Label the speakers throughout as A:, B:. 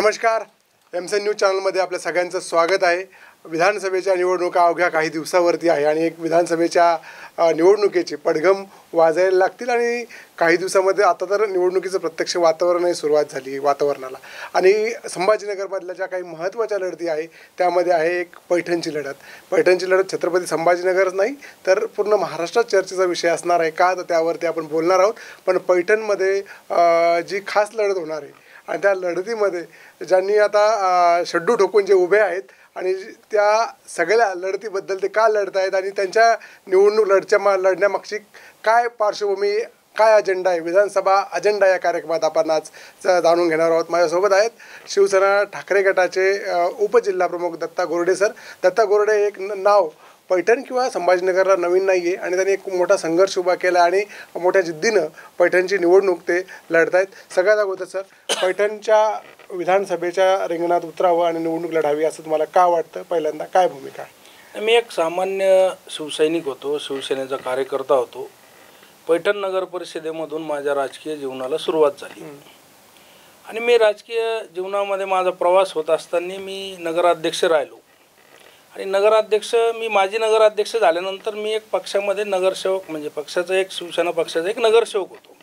A: नमस्कार. एमसन न्यूज चॅनलमध्ये आपल्या सगळ्यांचं स्वागत आहे. विधानसभेच्या निवडणुका अवघ्या काही दिवसावरती आहे आणि एक विधानसभेच्या निवडणुकीची पडघम वाजायला लागतील आणि काही दिवसामध्ये आता तर निवडणुकीचं प्रत्यक्ष वातावरणही सुरुवात झाली वातावरणाला. आणि संभाजीनगरमधल्या ज्या काही महत्त्वाच्या लढती आहे त्यामध्ये आहे एक पैठणची लढत. पैठणची लढत छत्रपती संभाजीनगरच नाही तर पूर्ण महाराष्ट्रात चर्चेचा विषय असणार आहे का, तर त्यावरती आपण बोलणार आहोत. पण पैठणमध्ये जी खास लढत होणार आहे आणि त्या लढतीमध्ये ज्यांनी आता शड्डू ठोकून जे उभे आहेत आणि त्या सगळ्या लढतीबद्दल ते का लढत आहेत आणि त्यांच्या निवडणूक लढण्यामागची काय पार्श्वभूमी, काय अजेंडा आहे, विधानसभा अजेंडा या कार्यक्रमात आपण आज जाणून घेणार आहोत. माझ्यासोबत आहेत शिवसेना ठाकरे गटाचे उपजिल्हाप्रमुख दत्ता गोरडे सर. दत्ता गोरडे एक नाव पैठण किंवा संभाजीनगरला नवीन नाही आहे आणि त्यांनी एक मोठा संघर्ष उभा केला आणि मोठ्या जिद्दीनं पैठणची निवडणूक ते लढत आहेत. सगळ्यात अगोदर सर, पैठणच्या विधानसभेच्या रिंगणात उतरावं आणि निवडणूक लढावी असं तुम्हाला का वाटतं? पहिल्यांदा काय भूमिका?
B: मी एक सामान्य शिवसैनिक होतो, शिवसेनेचा कार्यकर्ता होतो. पैठण नगर परिषदेमधून माझ्या राजकीय जीवनाला सुरुवात झाली आणि मी राजकीय जीवनामध्ये माझा प्रवास होत असताना मी नगराध्यक्ष राहिलो आणि मी माजी नगराध्यक्ष झाल्यानंतर मी एक पक्षामध्ये नगरसेवक म्हणजे पक्षाचा एक शिवसेना पक्षाचा एक नगरसेवक होतो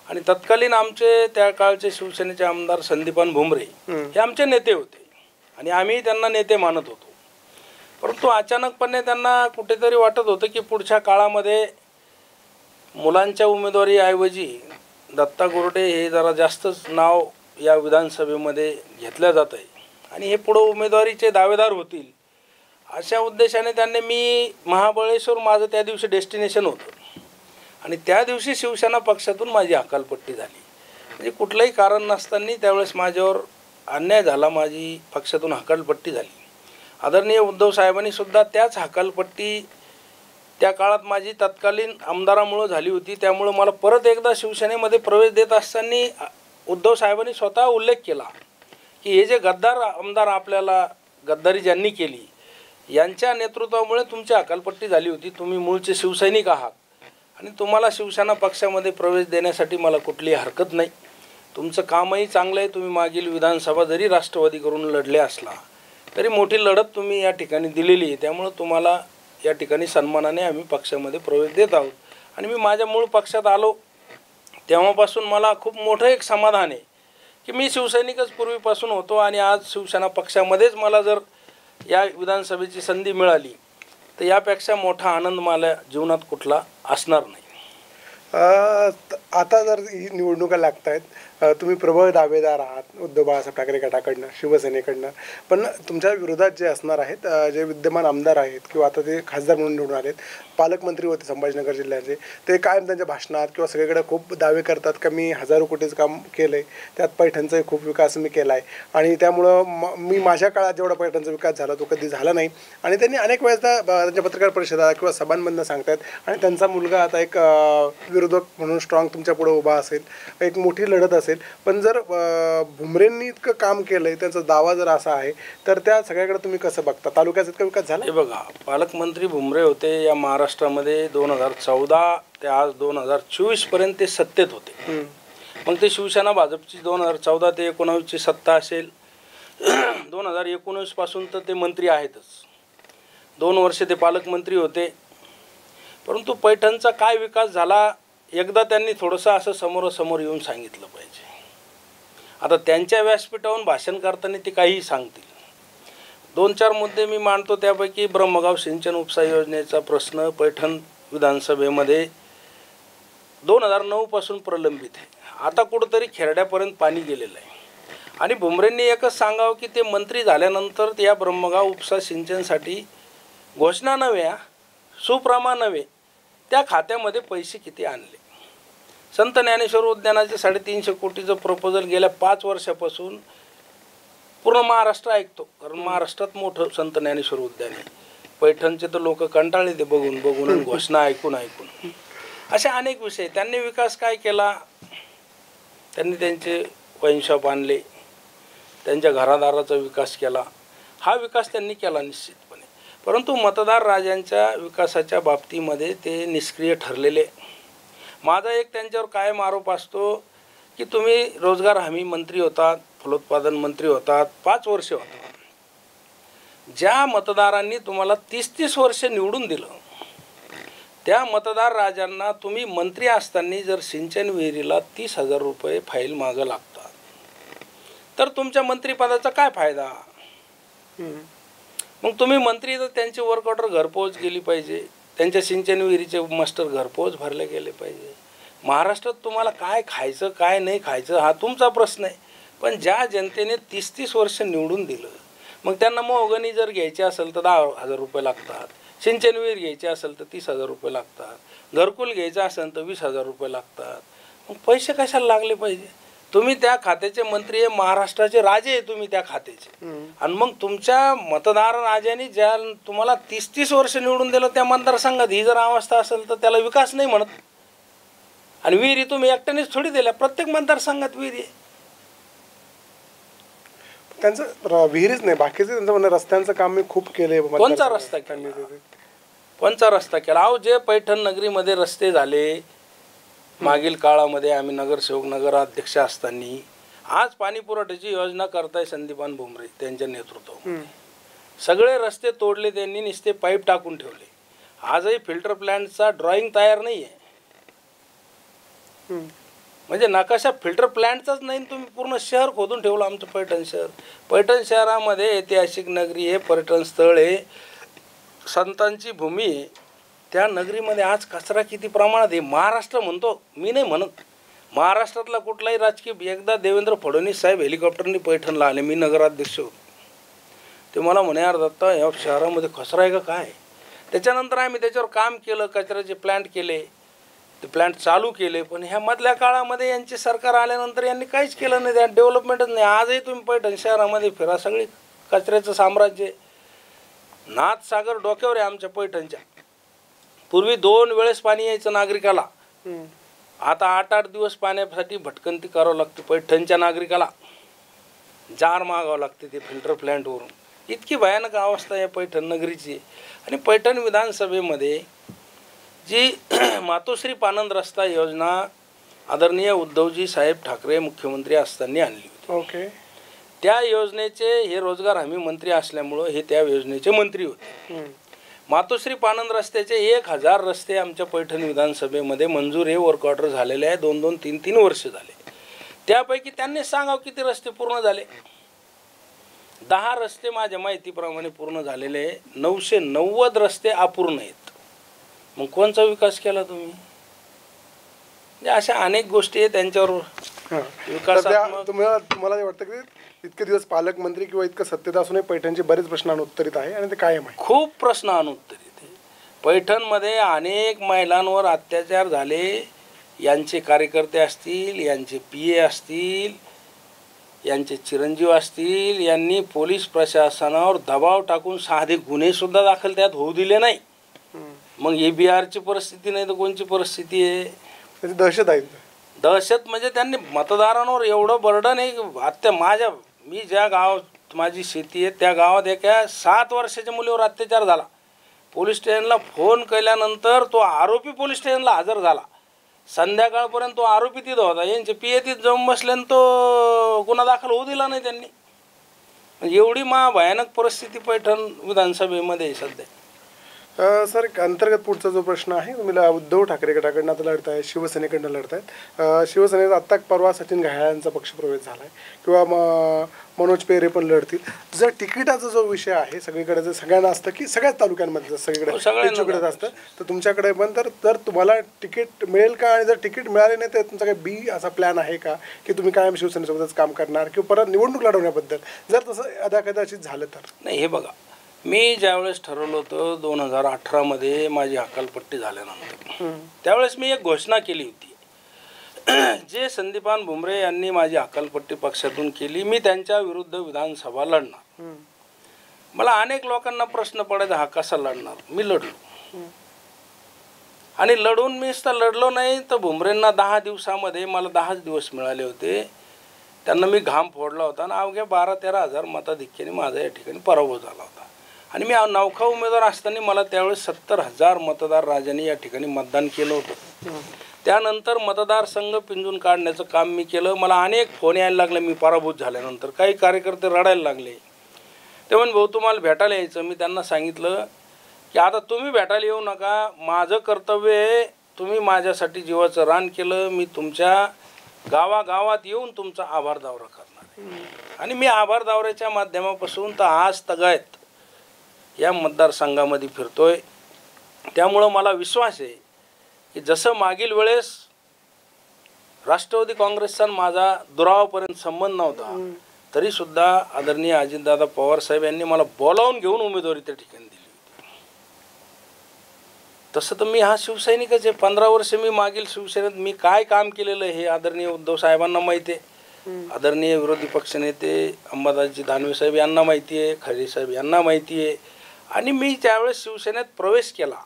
B: आणि तत्कालीन आमचे त्या काळचे शिवसेनेचे आमदार संदीपान भुमरे हे आमचे नेते होते आणि आम्ही त्यांना नेते मानत होतो. परंतु अचानकपणे त्यांना कुठेतरी वाटत होतं की पुढच्या काळामध्ये मुलांच्या उमेदवारीऐवजी दत्ता गोरडे हे जरा जास्तच नाव या विधानसभेमध्ये घेतलं जात आहे आणि हे पुढं उमेदवारीचे दावेदार होतील अशा उद्देशाने त्यांनी मी महाबळेश्वर माझं त्या दिवशी डेस्टिनेशन होतं आणि त्या दिवशी शिवसेना पक्षातून माझी हकालपट्टी झाली. म्हणजे कुठलंही कारण नसताना त्यावेळेस माझ्यावर अन्याय झाला, माझी पक्षातून हकालपट्टी झाली. आदरणीय उद्धव साहेबांनी सुद्धा त्याच हकालपट्टी त्या काळात माझी तत्कालीन आमदारामुळं झाली होती. त्यामुळं मला परत एकदा शिवसेनेमध्ये प्रवेश देत असताना उद्धव साहेबांनी स्वतः उल्लेख केला की हे जे गद्दार आमदार आपल्याला गद्दारी ज्यांनी केली यांच्या नेतृत्वामुळे तुमची हकालपट्टी झाली होती. तुम्ही मूळचे शिवसैनिक आहात आणि तुम्हाला शिवसेना पक्षामध्ये प्रवेश देण्यासाठी मला कुठलीही हरकत नाही. तुमचं कामही चांगलं आहे. तुम्ही मागील विधानसभा जरी राष्ट्रवादी करून लढले असला तरी मोठी लढत तुम्ही या ठिकाणी दिलेली आहे. त्यामुळं तुम्हाला या ठिकाणी सन्मानाने आम्ही पक्षामध्ये प्रवेश देत आहोत. आणि मी माझ्या मूळ पक्षात आलो तेव्हापासून मला खूप मोठं एक समाधान आहे की मी शिवसैनिकच पूर्वीपासून होतो आणि आज शिवसेना पक्षामध्येच मला जर या विधानसभेची संधी मिळाली तर यापेक्षा मोठा आनंद मला जीवनात कुठला असणार नाही.
A: आता जर ही निवडणुका लागत आहेत, तुम्ही प्रबळ दावेदार आहात उद्धव बाळासाहेब ठाकरे गटाकडनं, शिवसेनेकडनं, पण तुमच्या विरोधात जे असणार आहेत जे विद्यमान आमदार आहेत किंवा आता ते खासदार म्हणून निवडून आलेत, पालकमंत्री होते संभाजीनगर जिल्ह्याचे, ते कायम त्यांच्या भाषणात किंवा सगळीकडे खूप दावे करतात का मी 1000 कोटीचं काम केलं आहे, त्यात पैठणचाही खूप विकास मी केला आहे आणि त्यामुळं मी माझ्या काळात जेवढा पैठणचा विकास झाला तो कधी झाला नाही. आणि त्यांनी अनेक वेळेस त्यांच्या पत्रकार परिषदा किंवा सभांमधनं सांगतात आणि त्यांचा मुलगा आता एक विरोधक म्हणून स्ट्रॉंग तुमच्या पुढे उभा असेल, एक मोठी लढत असेल. पण जर भुमरेंनी इतकं काम केलंय, त्यांचा दावा जर असा आहे तर त्या सगळ्याकडे तुम्ही कसं बघता? तालुक्याचा इतका विकास झाला?
B: हे बघा, पालकमंत्री भुमरे होते या महाराष्ट्रामध्ये 2014 ते आज 2024 पर्यंत ते सत्तेत होते. मग ते शिवसेना भाजपची 2014 ते 2019ची सत्ता असेल, 2019 पासून तर ते मंत्री आहेतच. 2 वर्ष ते पालकमंत्री होते. परंतु पैठणचा काय विकास झाला एकदा त्यांनी थोडंसं असं समोरासमोर येऊन सांगितलं पाहिजे. आता त्यांच्या व्यासपीठावरून भाषण करताना ते काहीही सांगतील. 2-4 मुद्दे मी मांडतो. त्यापैकी ब्रह्मगाव सिंचन उपसा योजनेचा प्रश्न पैठण विधानसभेमध्ये 2009 पासून प्रलंबित आहे. आता कुठंतरी खेरड्यापर्यंत पाणी गेलेलं आहे आणि भुमरेंनी एकच सांगावं की ते मंत्री झाल्यानंतर या ब्रह्मगाव उपसा सिंचनसाठी घोषणा नव्हे, सुप्रमा नव्हे, त्या खात्यामध्ये पैसे किती आणले. संत ज्ञानेश्वर उद्यानाचे 350 कोटीचं प्रपोजल गेल्या 5 वर्षापासून पूर्ण महाराष्ट्र ऐकतो, कारण महाराष्ट्रात मोठं संत ज्ञानेश्वर उद्यान आहे. पैठणचे तर लोक कंटाळले ते बघून बघून घोषणा ऐकून. असे अनेक विषय. त्यांनी विकास काय केला? त्यांनी त्यांचे वाईनशॉप आणले, त्यांच्या घरादाराचा विकास केला. हा विकास त्यांनी केला निश्चितपणे. परंतु मतदार राजांच्या विकासाच्या बाबतीमध्ये ते निष्क्रिय ठरलेले. माझा एक त्यांच्यावर कायम आरोप असतो की तुम्ही रोजगार हमी मंत्री होतात, फलोत्पादन मंत्री होतात, 5 वर्ष होतात. ज्या मतदारांनी तुम्हाला 30-30 वर्ष निवडून दिलं, त्या मतदार राजांना तुम्ही मंत्री असताना जर सिंचन विहिरीला 30,000 रुपये फाईल मागं लागतात, तर तुमच्या मंत्रिपदाचा काय फायदा? मग तुम्ही मंत्री तर त्यांचे वर्क ऑर्डर घरपोच गेली पाहिजे, त्यांच्या सिंचन विहिरीचे मास्टर घरपोच भरले गेले पाहिजे. महाराष्ट्रात तुम्हाला काय खायचं काय नाही खायचं हा तुमचा प्रश्न आहे, पण ज्या जनतेने 30-30 वर्ष निवडून दिलं, मग त्यांना मोहगणी जर घ्यायची असेल तर 10,000 रुपये लागतात, सिंचन विहीर घ्यायची असेल तर 30,000 रुपये लागतात, घरकुल घ्यायचं असेल तर 20,000 रुपये लागतात. मग पैसे कशाला लागले पाहिजे? तुम्ही त्या खात्याचे मंत्री आहे, महाराष्ट्राचे राजे आहे तुम्ही त्या खात्याचे. आणि मग तुमच्या मतदार राजांनी ज्या तुम्हाला 30-30 वर्ष निवडून दिलं त्या मतदारसंघात ही जर अवस्था असेल तर त्याला विकास नाही म्हणत. आणि विहिरी तुम्ही एकट्यानेच थोडी दिल्या, प्रत्येक मतदारसंघात विहिरी आहे.
A: त्यांचं विहिरीच नाही, बाकीचं त्यांचं म्हणणं रस्त्यांचं काम मी खूप केले.
B: कोणचा रस्ता केला? कोणचा रस्ता केला? अहो, जे पैठण नगरीमध्ये रस्ते झाले मागील काळामध्ये, आम्ही नगरसेवक नगराध्यक्ष असताना, आज पाणी पुरवठ्याची योजना करताय संदीपान भुमरे त्यांच्या नेतृत्वामध्ये. सगळे रस्ते तोडले त्यांनी, नुसते पाईप टाकून ठेवले. आजही फिल्टर प्लॅन्टचा ड्रॉइंग तयार नाही आहे. म्हणजे नकाशा फिल्टर प्लॅन्टचाच नाही, तुम्ही पूर्ण शहर खोदून ठेवलं आमचं पैठण शहर. पैठण शहरामध्ये ऐतिहासिक नगरी आहे, पर्यटन स्थळ आहे, संतांची भूमी आहे. त्या नगरीमध्ये आज कचरा किती प्रमाणात आहे. महाराष्ट्र म्हणतो, मी नाही म्हणत, महाराष्ट्रातला कुठलाही राजकीय, एकदा देवेंद्र फडणवीस साहेब हेलिकॉप्टरनी पैठणला आले, मी नगराध्यक्ष होतो. ते मला म्हणे, यार दत्ता, या शहरामध्ये कचरा आहे का काय? त्याच्यानंतर आम्ही त्याच्यावर काम केलं, कचऱ्याचे प्लॅन्ट केले, ते प्लॅन्ट चालू केले. पण ह्या मधल्या काळामध्ये यांचे सरकार आल्यानंतर यांनी काहीच केलं नाही, त्या डेव्हलपमेंटच नाही. आजही तुम्ही पैठण शहरामध्ये फिरा, सगळी कचऱ्याचं साम्राज्य. नाथसागर डोक्यावर आहे आमच्या पैठणच्या. पूर्वी 2 वेळेस पाणी यायचं नागरिकाला, आता 8-8 दिवस पाण्यासाठी भटकंती करावं लागते पैठणच्या नागरिकाला. जार मागावं लागते ते फिल्टर प्लॅन्टवरून. इतकी भयानक अवस्था आहे पैठण नगरीची. आणि पैठण विधानसभेमध्ये जी मातोश्री पानंद रस्ता योजना आदरणीय उद्धवजी साहेब ठाकरे मुख्यमंत्री असताना आणली होती. त्या योजनेचे हे रोजगार हमी मंत्री असल्यामुळं हे त्या योजनेचे मंत्री होते. मातोश्री पानंद रस्त्याचे 1,000 रस्ते आमच्या पैठण विधानसभेमध्ये मंजूर हे वर्क ऑर्डर झालेले आहे. 2-2, 3-3 वर्ष झाले. त्यापैकी त्यांनी सांगावं किती रस्ते पूर्ण झाले. 10 रस्ते माझ्या माहितीप्रमाणे पूर्ण झालेले आहे, 990 रस्ते अपूर्ण आहेत. मग कोणचा विकास केला तुम्ही? म्हणजे अशा अनेक गोष्टी आहेत त्यांच्यावर विकास.
A: तुम्हाला वाटतं की इतके दिवस पालकमंत्री किंवा इतकं सत्तेत असूनही पैठणचे बरेच प्रश्न अनुत्तरित आहे आणि ते कायम आहे?
B: खूप प्रश्न अनुत्तरित आहे. पैठणमध्ये अनेक महिलांवर अत्याचार झाले. यांचे कार्यकर्ते असतील, यांचे PA असतील, यांचे चिरंजीव असतील, यांनी पोलीस प्रशासनावर दबाव टाकून साधे गुन्हेसुद्धा दाखल त्यात होऊ दिले नाही. मग ABRची परिस्थिती नाही तर कोणची परिस्थिती आहे?
A: दहशत आहे.
B: दहशत म्हणजे त्यांनी मतदारांवर एवढं बर्डन आहे. मी ज्या गावात माझी शेती आहे त्या गावात एका 7 वर्षाच्या मुलीवर अत्याचार झाला. पोलीस स्टेशनला फोन केल्यानंतर तो आरोपी पोलीस स्टेशनला हजर झाला. संध्याकाळपर्यंत तो आरोपी तिथं होता. यांचे PA तिथं जाऊन बसल्यानं तो गुन्हा दाखल होऊ दिला नाही त्यांनी. म्हणजे एवढी भयानक परिस्थिती पैठण विधानसभेमध्ये सध्या.
A: सर, अंतर्गत पुढचा जो प्रश्न आहे, तुम्ही उद्धव ठाकरे गटाकडनं आता लढताय, शिवसेनेकडनं लढतायत. शिवसेनेचा आत्ता परवा सचिन घायाळांचा पक्षप्रवेश झाला आहे किंवा मनोज पेरे पण लढतील. जर तिकिटाचा जो विषय आहे, सगळीकडे जर सगळ्यांना असतं की सगळ्याच तालुक्यांमध्ये सगळीकडे असतं, तर तुमच्याकडे पण जर तुम्हाला तिकीट मिळेल का? आणि जर तिकीट मिळाले नाही तर तुमचा काही B असा प्लॅन आहे का की तुम्ही कायम शिवसेनेसोबतच काम करणार किंवा परत निवडणूक लढवण्याबद्दल जर तसं अदाकदाचित झालं तर?
B: नाही, हे बघा, मी ज्यावेळेस ठरवलं होतं 2018मध्ये माझी हकालपट्टी झाल्यानंतर, त्यावेळेस मी एक घोषणा केली होती. जे संदीपान भुमरे यांनी माझी हकालपट्टी पक्षातून केली, मी त्यांच्या विरुद्ध विधानसभा लढणार. मला अनेक लोकांना प्रश्न पडायचा, हा कसा लढणार? मी लढलो. आणि लढून मी लढलो नाही तर भुमरेंना 10 दिवसामध्ये, मला 10 दिवस मिळाले होते, त्यांना मी घाम फोडला होता आणि अवघ्या 12-13 हजार मताधिक्याने माझा या ठिकाणी पराभव झाला होता. आणि मी नौखा उमेदवार असताना मला त्यावेळेस 70,000 मतदार राजांनी या ठिकाणी मतदान केलं होतं. त्यानंतर मतदारसंघ पिंजून काढण्याचं काम मी केलं. मला अनेक फोन यायला लागले मी पराभूत झाल्यानंतर. काही कार्यकर्ते रडायला लागले. ते म्हणे भाऊ तुम्हाला भेटायला यायचं. मी त्यांना सांगितलं की आता तुम्ही भेटायला येऊ नका, माझं कर्तव्य आहे, तुम्ही माझ्यासाठी जीवाचं रान केलं, मी तुमच्या गावागावात येऊन तुमचा आभार दौरा करणार आहे. आणि मी आभार दौऱ्याच्या माध्यमापासून तर आज तगायत या मतदारसंघामध्ये फिरतोय. त्यामुळं मला विश्वास आहे की जसं मागील वेळेस राष्ट्रवादी काँग्रेसचा माझा दुरावापर्यंत संबंध नव्हता, तरीसुद्धा आदरणीय अजितदादा पवार साहेब यांनी मला बोलावून घेऊन उमेदवारी त्या ठिकाणी दिली होती. तसं तर मी हा शिवसैनिकच आहे. 15 वर्ष मी मागील शिवसेनेत मी काय काम केलेलं हे आदरणीय उद्धव साहेबांना माहिती आहे, आदरणीय विरोधी पक्षनेते अंबादासजी दानवे साहेब यांना माहिती आहे, खरे साहेब यांना माहिती आहे. आणि मी त्यावेळेस शिवसेनेत प्रवेश केला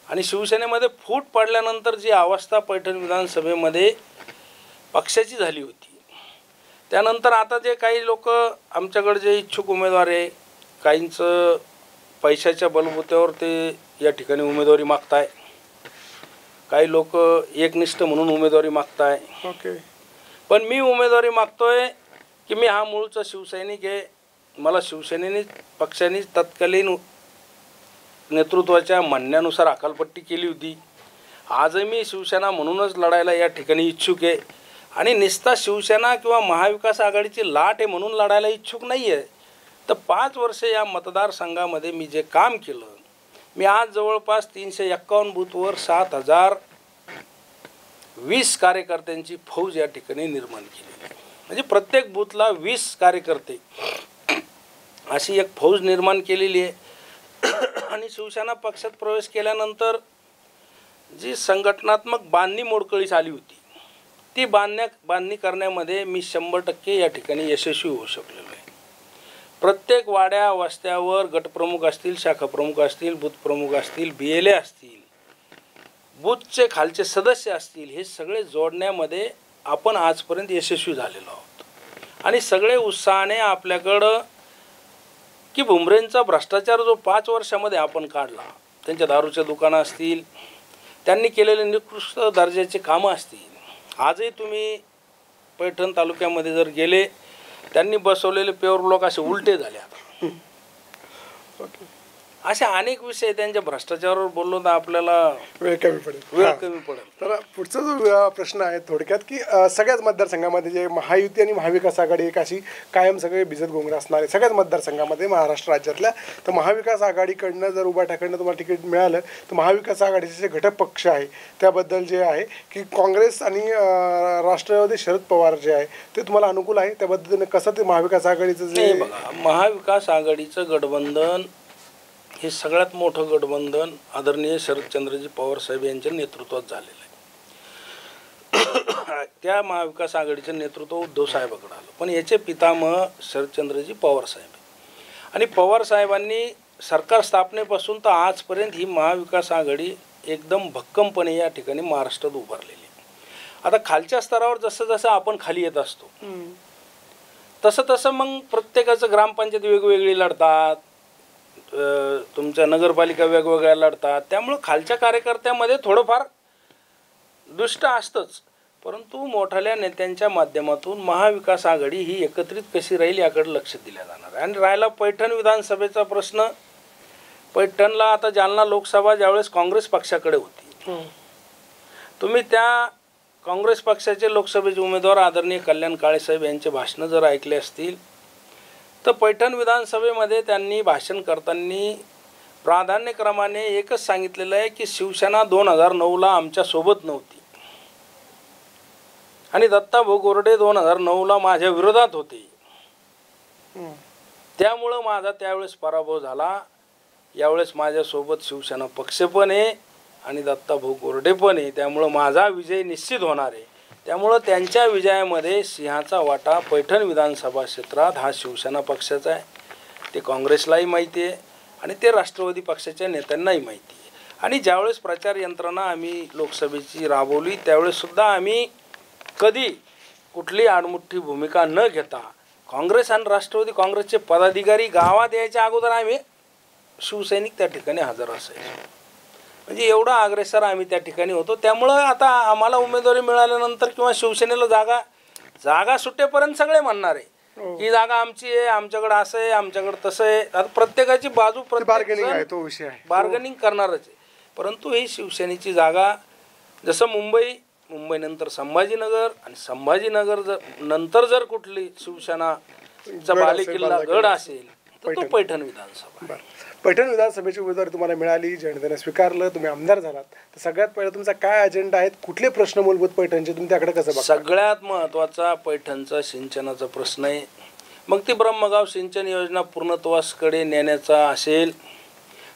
B: आणि शिवसेनेमध्ये फूट पडल्यानंतर जी अवस्था पैठण विधानसभेमध्ये पक्षाची झाली होती, त्यानंतर आता जे काही लोक आमच्याकडे जे इच्छुक उमेदवार आहे, काहींचं पैशाच्या बलबूत्यावर ते या ठिकाणी उमेदवारी मागताय, काही लोक एकनिष्ठ म्हणून उमेदवारी मागताय.
A: ओके.
B: पण मी उमेदवारी मागतोय की मी हा मूळचा शिवसैनिक आहे. मला शिवसेनेने पक्षाने तत्कालीन नेतृत्वाच्या म्हणण्यानुसार अकालपट्टी केली होती. आजही मी शिवसेना म्हणूनच लढायला या ठिकाणी इच्छुक आहे आणि निस्ता शिवसेना किंवा महाविकास आघाडीची लाट आहे म्हणून लढायला इच्छुक नाही आहे. तर 5 वर्ष या मतदारसंघामध्ये मी जे काम केलं, मी आज जवळपास 351 बूथवर 7020 कार्यकर्त्यांची फौज या ठिकाणी निर्माण केली. म्हणजे प्रत्येक बूथला 20 कार्यकर्ते अशी एक फौज निर्माण केलेली आहे. आणि शिवसेना पक्षात प्रवेश केल्यानंतर जी संघटनात्मक बांधणी मोडकळीस आली होती, ती बांधणी करण्यामध्ये मी 100% या ठिकाणी यशस्वी होऊ शकलेलो आहे. प्रत्येक वाड्या वस्त्यावर गटप्रमुख असतील, शाखाप्रमुख असतील, बूथप्रमुख असतील, BLA असतील, बूथचे खालचे सदस्य असतील, हे सगळे जोडण्यामध्ये आपण आजपर्यंत यशस्वी झालेलो आहोत. आणि सगळे उत्साहाने आपल्याकडं की भुमरेंचा भ्रष्टाचार जो 5 वर्षामध्ये आपण काढला, त्यांच्या दारूच्या दुकानं असतील, त्यांनी केलेले निकृष्ट दर्जाचे कामं असतील, आजही तुम्ही पैठण तालुक्यामध्ये जर गेले, त्यांनी बसवलेले पेवर ब्लॉक असे उलटे झाले. आता असे अनेक विषय त्यांच्या भ्रष्टाचारावर बोललो तर आपल्याला
A: वेळ कमी पडेल. तर पुढचा जो प्रश्न आहे थोडक्यात की सगळ्याच मतदारसंघामध्ये जे महायुती आणि महाविकास आघाडी एक अशी कायम सगळे भिजत घोंगरा असणार आहे सगळ्याच मतदारसंघामध्ये महाराष्ट्र राज्यातल्या. तर महाविकास आघाडीकडनं जर उभाटाकडनं तुम्हाला तिकीट मिळालं तर महाविकास आघाडीचे जे घटक पक्ष आहे त्याबद्दल जे आहे की काँग्रेस आणि राष्ट्रवादी शरद पवार जे आहे ते तुम्हाला अनुकूल आहे, त्याबद्दल कसं ते महाविकास आघाडीचं जे
B: बघा, महाविकास आघाडीचं गठबंधन हे सगळ्यात मोठं गठबंधन आदरणीय शरदचंद्रजी पवार साहेब यांच्या नेतृत्वात झालेलं आहे. त्या महाविकास आघाडीचं नेतृत्व उद्धव साहेबाकडे आलं, पण याचे पितामह शरदचंद्रजी पवार साहेब. आणि पवार साहेबांनी सरकार स्थापनेपासून तर आजपर्यंत ही महाविकास आघाडी एकदम भक्कमपणे या ठिकाणी महाराष्ट्रात उभारलेली. आता खालच्या स्तरावर जसं जसं आपण खाली येत असतो तसं तसं मग प्रत्येकाचं ग्रामपंचायत वेगवेगळी लढतात, तुमच्या नगरपालिका वेगवेगळ्या लढतात, त्यामुळं खालच्या कार्यकर्त्यामध्ये थोडंफार दुष्ट असतंच. परंतु मोठ्या नेत्यांच्या माध्यमातून महाविकास आघाडी ही एकत्रित कशी राहील याकडे लक्ष दिलं जाणार आहे. आणि राहिला पैठण विधानसभेचा प्रश्न, पैठणला आता जालना लोकसभा ज्यावेळेस काँग्रेस पक्षाकडे होती, तुम्ही त्या काँग्रेस पक्षाचे लोकसभेचे उमेदवार आदरणीय कल्याण काळेसाहेब यांचे भाषणं जर ऐकले असतील तर पैठण विधानसभेमध्ये त्यांनी भाषण करताना प्राधान्यक्रमाने एकच सांगितलेलं आहे की शिवसेना 2009ला आमच्यासोबत नव्हती आणि दत्ताभाऊ गोरडे 2009ला माझ्या विरोधात होते, त्यामुळं माझा त्यावेळेस पराभव झाला. यावेळेस माझ्यासोबत शिवसेना पक्ष पण आहे आणि दत्ताभाऊ गोरडे पण आहे, त्यामुळं माझा विजय निश्चित होणार आहे. त्यामुळं त्यांच्या विजयामध्ये सिंहाचा वाटा पैठण विधानसभा क्षेत्रात हा शिवसेना पक्षाचा आहे. ते काँग्रेसलाही माहिती आहे आणि ते राष्ट्रवादी पक्षाच्या नेत्यांनाही माहिती आहे. आणि ज्यावेळेस प्रचार यंत्रणा आम्ही लोकसभेची राबवली त्यावेळेससुद्धा आम्ही कधी कुठली आडमुठ्ठी भूमिका न घेता काँग्रेस आणि राष्ट्रवादी काँग्रेसचे पदाधिकारी गावात यायच्या अगोदर आम्ही शिवसैनिक त्या ठिकाणी हजर असायचो. म्हणजे एवढा अग्रेसर आम्ही त्या ठिकाणी होतो. त्यामुळं आता आम्हाला उमेदवारी मिळाल्यानंतर किंवा शिवसेनेला जागा सुटेपर्यंत सगळे म्हणणार आहे ही जागा आमची आहे, आमच्याकडं असं आहे, आमच्याकडं तसं आहे. आता प्रत्येकाची बाजू
A: बार्गेनिंग आहे, तो विषय आहे,
B: बार्गेनिंग करणारच आहे. परंतु ही शिवसेनेची जागा जसं मुंबईनंतर संभाजीनगर आणि संभाजीनगर नंतर जर कुठली शिवसेनाचा बालेकिल्ला गड असेल तर तो पैठण विधानसभा.
A: पैठण विधानसभेची उमेदवारी तुम्हाला मिळाली, जनतेने स्वीकारलं, तुम्ही आमदार झालात, तर सगळ्यात पहिला तुमचा काय अजेंडा आहे? कुठले प्रश्न मूलभूत पैठणचे तुम्ही त्याकडे कसं बघता?
B: सगळ्यात महत्त्वाचा पैठणचा सिंचनाचा प्रश्न आहे. मग ती ब्रह्मगाव सिंचन योजना पूर्णत्वासकडे नेण्याचा असेल.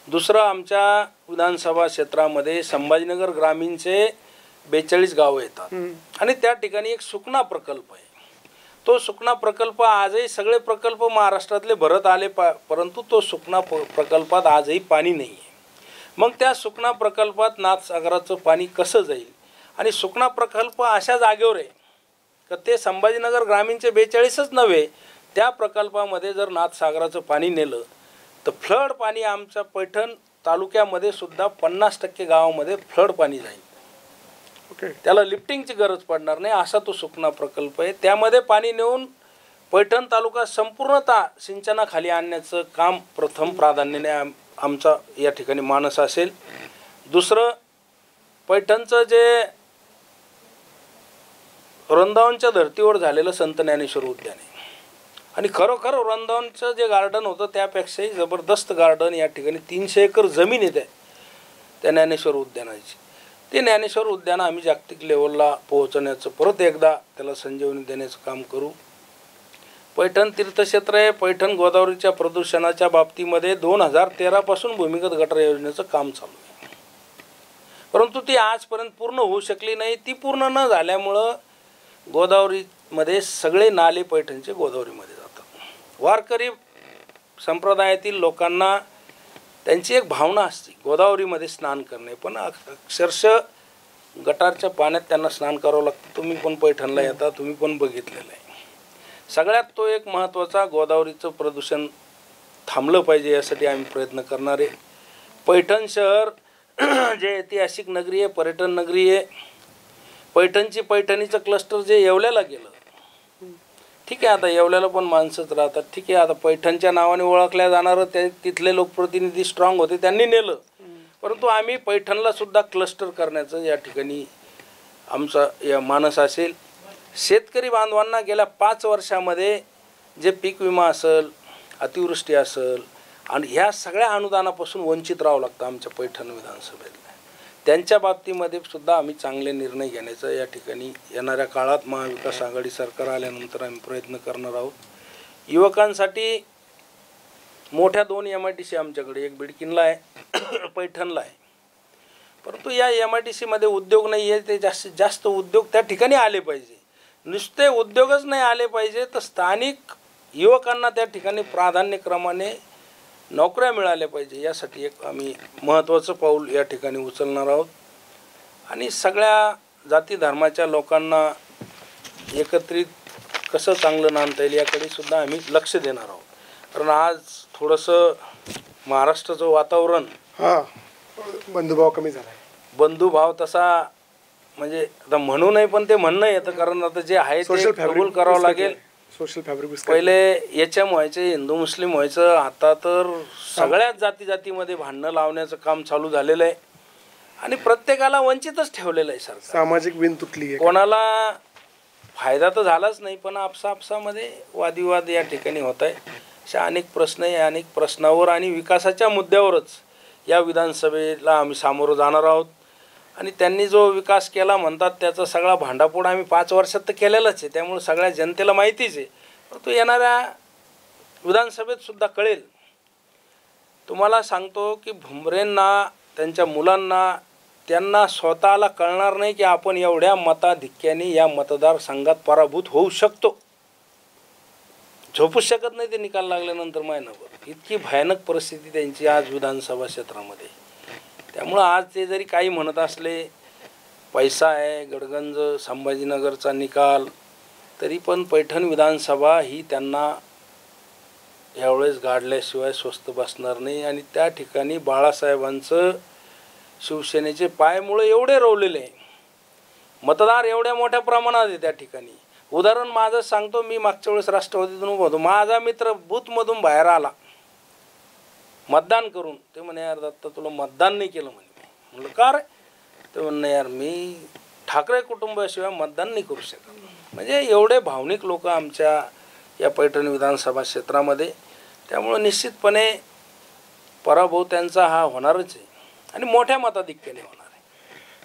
B: दुसरं, आमच्या विधानसभा क्षेत्रामध्ये संभाजीनगर ग्रामीणचे 42 गावं येतात आणि त्या ठिकाणी एक सुकना प्रकल्प आहे. तो सुकना प्रकल्प आजही सगळे प्रकल्प महाराष्ट्रातले भरत आले परंतु तो सुकना प्रकल्पात आजही पाणी नाही आहे. मग त्या सुकना प्रकल्पात नाथसागराचं पाणी कसं जाईल? आणि सुकना प्रकल्प अशा जागेवर आहे का ते संभाजीनगर ग्रामीणचे 42च नव्हे, त्या प्रकल्पामध्ये जर नाथसागराचं पाणी नेलं तर फ्लड पाणी आमच्या पैठण तालुक्यामध्ये सुद्धा 50% गावामध्ये फ्लड पाणी जाईल. त्याला लिफ्टिंगची गरज पडणार नाही असा तो सुकना प्रकल्प आहे. त्यामध्ये पाणी नेऊन पैठण तालुका संपूर्णतः सिंचनाखाली आणण्याचं काम प्रथम प्राधान्याने आमचा या ठिकाणी मानस असेल. दुसरं, पैठणचं जे वृंदावनच्या धर्तीवर झालेलं संत ज्ञानेश्वर उद्यान आहे आणि खरोखर वृंदावनचं जे गार्डन होतं त्यापेक्षाही जबरदस्त गार्डन या ठिकाणी 300 एकर जमीन येते त्या ज्ञानेश्वर उद्यानाची. ते ज्ञानेश्वर उद्यान आम्ही जागतिक लेवलला पोहोचवण्याचं परत एकदा त्याला संजीवनी देण्याचं काम करू. पैठण तीर्थक्षेत्र आहे. पैठण गोदावरीच्या प्रदूषणाच्या बाबतीमध्ये 2013 पासून भूमिगत गटार योजनेचं काम चालू आहे, परंतु ती आजपर्यंत पूर्ण होऊ शकली नाही. ती पूर्ण न झाल्यामुळं गोदावरीमध्ये सगळे नाले पैठणचे गोदावरीमध्ये जातात. वारकरी संप्रदायातील लोकांना त्यांची एक भावना असते गोदावरीमध्ये स्नान करणे, पण अक्षरशः गटारच्या पाण्यात त्यांना स्नान करावं लागतं. तुम्ही पण पैठणला येता, तुम्ही पण बघितलेलं आहे. सगळ्यात तो एक महत्त्वाचा, गोदावरीचं प्रदूषण थांबलं पाहिजे यासाठी आम्ही प्रयत्न करणार आहे. पैठण शहर जे ऐतिहासिक नगरी आहे, पर्यटन नगरी आहे. पैठणीचं क्लस्टर जे येवल्याला गेलं, ठीक आहे, आता येवल्याला पण माणसंच राहतात, ठीक आहे, आता पैठणच्या नावाने ओळखल्या जाणारं ते तिथले लोकप्रतिनिधी स्ट्रॉंग होते, त्यांनी नेलं. परंतु आम्ही पैठणला सुद्धा क्लस्टर करण्याचं या ठिकाणी आमचा या मानस असेल. शेतकरी बांधवांना गेल्या 5 वर्षामध्ये जे पीक विमा असेल, अतिवृष्टी असेल आणि ह्या सगळ्या अनुदानापासून वंचित राहावं लागतं आमच्या पैठण विधानसभेला. त्यांच्या बाबतीमध्ये सुद्धा आम्ही चांगले निर्णय घेण्याचा या ठिकाणी येणाऱ्या काळात महाविकास आघाडी सरकार आल्यानंतर आम्ही प्रयत्न करणार आहोत. युवकांसाठी मोठ्या 2 MIDC आमच्याकडे, एक बिडकीनला आहे, पैठणला आहे. परंतु या MIDCमध्ये उद्योग नाही आहे. ते जास्तीत जास्त उद्योग त्या ठिकाणी आले पाहिजे. नुसते उद्योगच नाही आले पाहिजे तर स्थानिक युवकांना त्या ठिकाणी प्राधान्यक्रमाने नोकऱ्या मिळाल्या पाहिजे. यासाठी एक आम्ही महत्त्वाचं पाऊल या ठिकाणी उचलणार आहोत आणि सगळ्या जाती धर्माच्या लोकांना एकत्रित कसं चांगलं नांदता येईल याकडे सुद्धा आम्ही लक्ष देणार आहोत. कारण आज थोडंसं महाराष्ट्राचं वातावरण
A: बंधुभाव कमी झाला आहे.
B: बंधुभाव तसा म्हणजे आता म्हणू नये, पण ते म्हणणं येतं, कारण आता जे आहे ते कबूल करावं लागेल.
A: सोशल फॅब्रिक
B: पहिले HM व्हायचे, हिंदू मुस्लिम व्हायचं, आता तर सगळ्याच जातीमध्ये भांडणं लावण्याचं काम चालू झालेलं आहे आणि प्रत्येकाला वंचितच ठेवलेलं आहे सरकार.
A: सामाजिक विण तुटली आहे.
B: कोणाला फायदा तर झालाच नाही, पण आपसामध्ये वादिवाद या ठिकाणी होत आहे. अशा अनेक प्रश्न आहे, अनेक प्रश्नावर आणि विकासाच्या मुद्द्यावरच या विधानसभेला आम्ही सामोरं जाणार आहोत. आणि त्यांनी जो विकास केला म्हणतात त्याचा सगळा भांडाफोड आम्ही 5 वर्षात तर केलेलाच आहे, त्यामुळे सगळ्या जनतेला माहितीच आहे. परंतु येणाऱ्या विधानसभेत सुद्धा कळेल. तुम्हाला सांगतो की भुमरेंना, त्यांच्या मुलांना, त्यांना स्वतःला कळणार नाही की आपण एवढ्या मताधिक्याने या मतदारसंघात पराभूत होऊ शकतो. झोपूच शकत नाही ते निकाल लागल्यानंतर महिनाभर. इतकी भयानक परिस्थिती त्यांची आज विधानसभा क्षेत्रामध्ये. त्यामुळं आज ते जरी काही म्हणत असले, पैसा आहे, गडगंज संभाजीनगरचा निकाल, तरी पण पैठण विधानसभा ही त्यांना यावेळेस गाडल्याशिवाय स्वस्त बसणार नाही. आणि त्या ठिकाणी बाळासाहेबांचं शिवसेनेचे पायमुळे एवढे रोवलेले आहे, मतदार एवढ्या मोठ्या प्रमाणात आहे त्या ठिकाणी. उदाहरण माझं सांगतो, मी मागच्या वेळेस राष्ट्रवादीतून उभा होतो, माझा मित्र बूथमधून बाहेर आला मतदान करून. ते म्हणे यार दत्ता तुला मतदान नाही केलं म्हणे. म्हणलं का रे? ते म्हणणं यार मी ठाकरे कुटुंबाशिवाय मतदान नाही करू शकत. म्हणजे एवढे भावनिक लोक आमच्या या पैठण विधानसभा क्षेत्रामध्ये. त्यामुळं निश्चितपणे पराभव त्यांचा हा होणारच आहे आणि मोठ्या मताधिक्याने होणार आहे.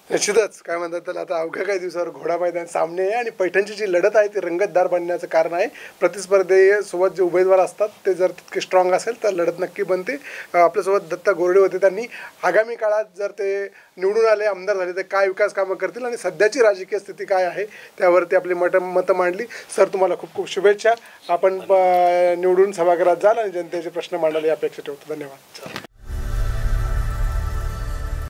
A: निश्चितच काय म्हणतात त्याला, आता अवघ्या काही दिवसावर घोडा मैदान सामने आहे आणि पैठणची जी लढत आहे ती रंगतदार बनण्याचं कारण आहे. प्रतिस्पर्धेसोबत जे उमेदवार असतात ते जर तितके स्ट्रॉंग असेल तर लढत नक्की बनते. आपल्यासोबत दत्ता गोरडे होते, त्यांनी आगामी काळात जर ते निवडून आले, आमदार झाले तर काय विकास कामं करतील आणि सध्याची राजकीय स्थिती काय आहे त्यावरती आपली मतं मांडली. सर तुम्हाला खूप खूप शुभेच्छा. आपण निवडून सभागृहात जाल आणि जनतेचे प्रश्न मांडायला अपेक्षा ठेवतो. धन्यवाद.